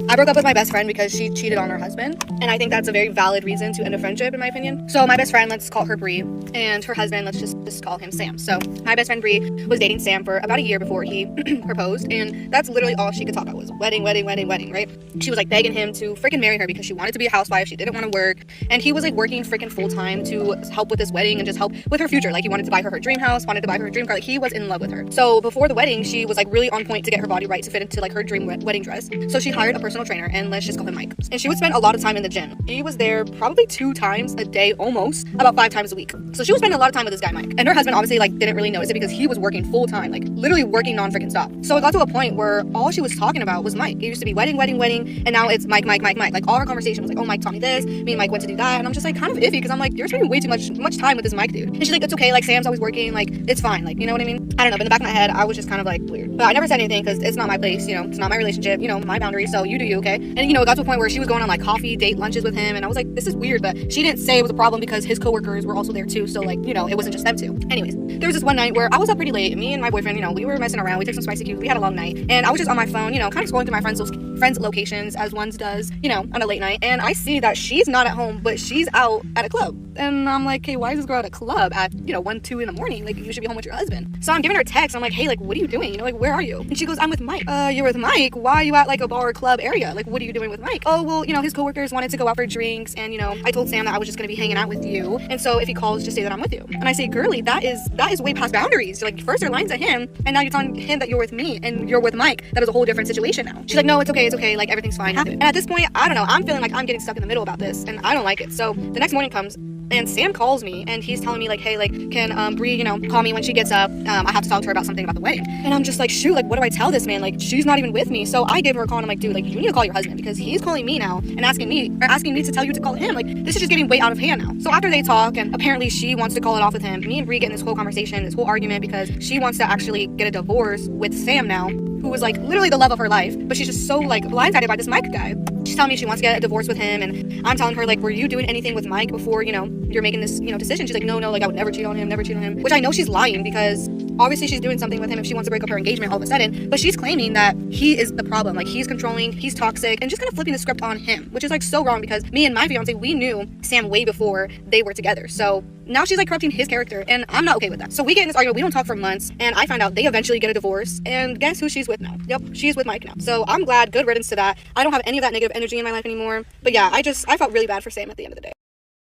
I broke up with my best friend because she cheated on her husband, and I think that's a very valid reason to end a friendship, in my opinion. So my best friend, let's call her Brie, and her husband, let's just call him Sam. So my best friend Brie was dating Sam for about a year before he proposed, and that's literally all she could talk about was wedding, right? She was like begging him to freaking marry her because she wanted to be a housewife, she didn't want to work, and he was like working freaking full-time to help with this wedding and just help with her future. Like, he wanted to buy her dream house, wanted to buy her her dream car. Like, he was in love with her. So before the wedding, she was like really on point to get her body right to fit into like her dream wedding dress. So she hired a personal trainer, and let's just call him Mike. And she would spend a lot of time in the gym. He was there probably 2 times a day, almost about 5 times a week. So she was spending a lot of time with this guy Mike. And her husband obviously like didn't really notice it because he was working full time, like literally working non-freaking stop. So it got to a point where all she was talking about was Mike. It used to be wedding, and now it's Mike. Like, all her conversation was like, oh, Mike taught me this, me and Mike went to do that. And I'm just like kind of iffy because I'm like, you're spending way too much time with this Mike dude. And she's like, it's okay, like Sam's always working, like it's fine, like, you know what I mean? I don't know, but in the back of my head I was just kind of like weird. But I never said anything because it's not my place, you know, it's not my relationship, you know, my boundaries, so you do you, okay? And you know, it got to a point where she was going on like coffee date lunches with him, and I was like, this is weird, but she didn't say it was a problem because his coworkers were also there too, so like, you know, it wasn't just them two. Anyways, there was this one night where I was up pretty late, me and my boyfriend, you know, we were messing around, we took some spicy cues, we had a long night, and I was just on my phone, you know, kind of scrolling through my friends' locations as one does, you know, on a late night, and I see that she's not at home, but she's out at a club. And I'm like, hey, why is this girl at a club at, you know, 1, 2 in the morning? Like, you should be home with your husband. So I'm giving her a text. I'm like, hey, like, what are you doing? You know, like, where are you? And she goes, I'm with Mike. You're with Mike? Why are you at, like, a bar or club area? Like, what are you doing with Mike? Oh, well, you know, his coworkers wanted to go out for drinks, and, you know, I told Sam that I was just gonna be hanging out with you. And so if he calls, just say that I'm with you. And I say, girly, that is way past boundaries. Like, first you're lying to him, and now you're telling him that you're with me, and you're with Mike. That is a whole different situation now. She's like, no, it's okay, like, everything's fine. And at this point, I don't know, I'm feeling like I'm getting stuck in the middle about this, and I don't like it. So the next morning comes, and Sam calls me, and he's telling me like, hey, like, can Brie, you know, call me when she gets up, I have to talk to her about something about the wedding. And I'm just like, shoot, like, what do I tell this man? Like, she's not even with me. So I gave her a call, and I'm like, dude, like, you need to call your husband because he's calling me now and asking me to tell you to call him. Like, this is just getting way out of hand now. So after they talk, and apparently she wants to call it off with him, me and Brie get in this whole conversation, this whole argument, because she wants to actually get a divorce with Sam now, who was like literally the love of her life, but she's just so like blindsided by this Mike guy. She's telling me she wants to get a divorce with him, and I'm telling her like, were you doing anything with Mike before, you know, you're making this, you know, decision? She's like, no, like, I would never cheat on him, which I know she's lying because obviously she's doing something with him if she wants to break up her engagement all of a sudden, but she's claiming that he is the problem, like he's controlling, he's toxic, and just kind of flipping the script on him, which is like so wrong because me and my fiance, we knew Sam way before they were together. So now she's like corrupting his character, and I'm not okay with that. So we get in this argument, we don't talk for months, and I find out they eventually get a divorce, and guess who she's with now? Yep, she's with Mike now. So I'm glad, good riddance to that. I don't have any of that negative energy in my life anymore. But yeah, I felt really bad for Sam at the end of the day.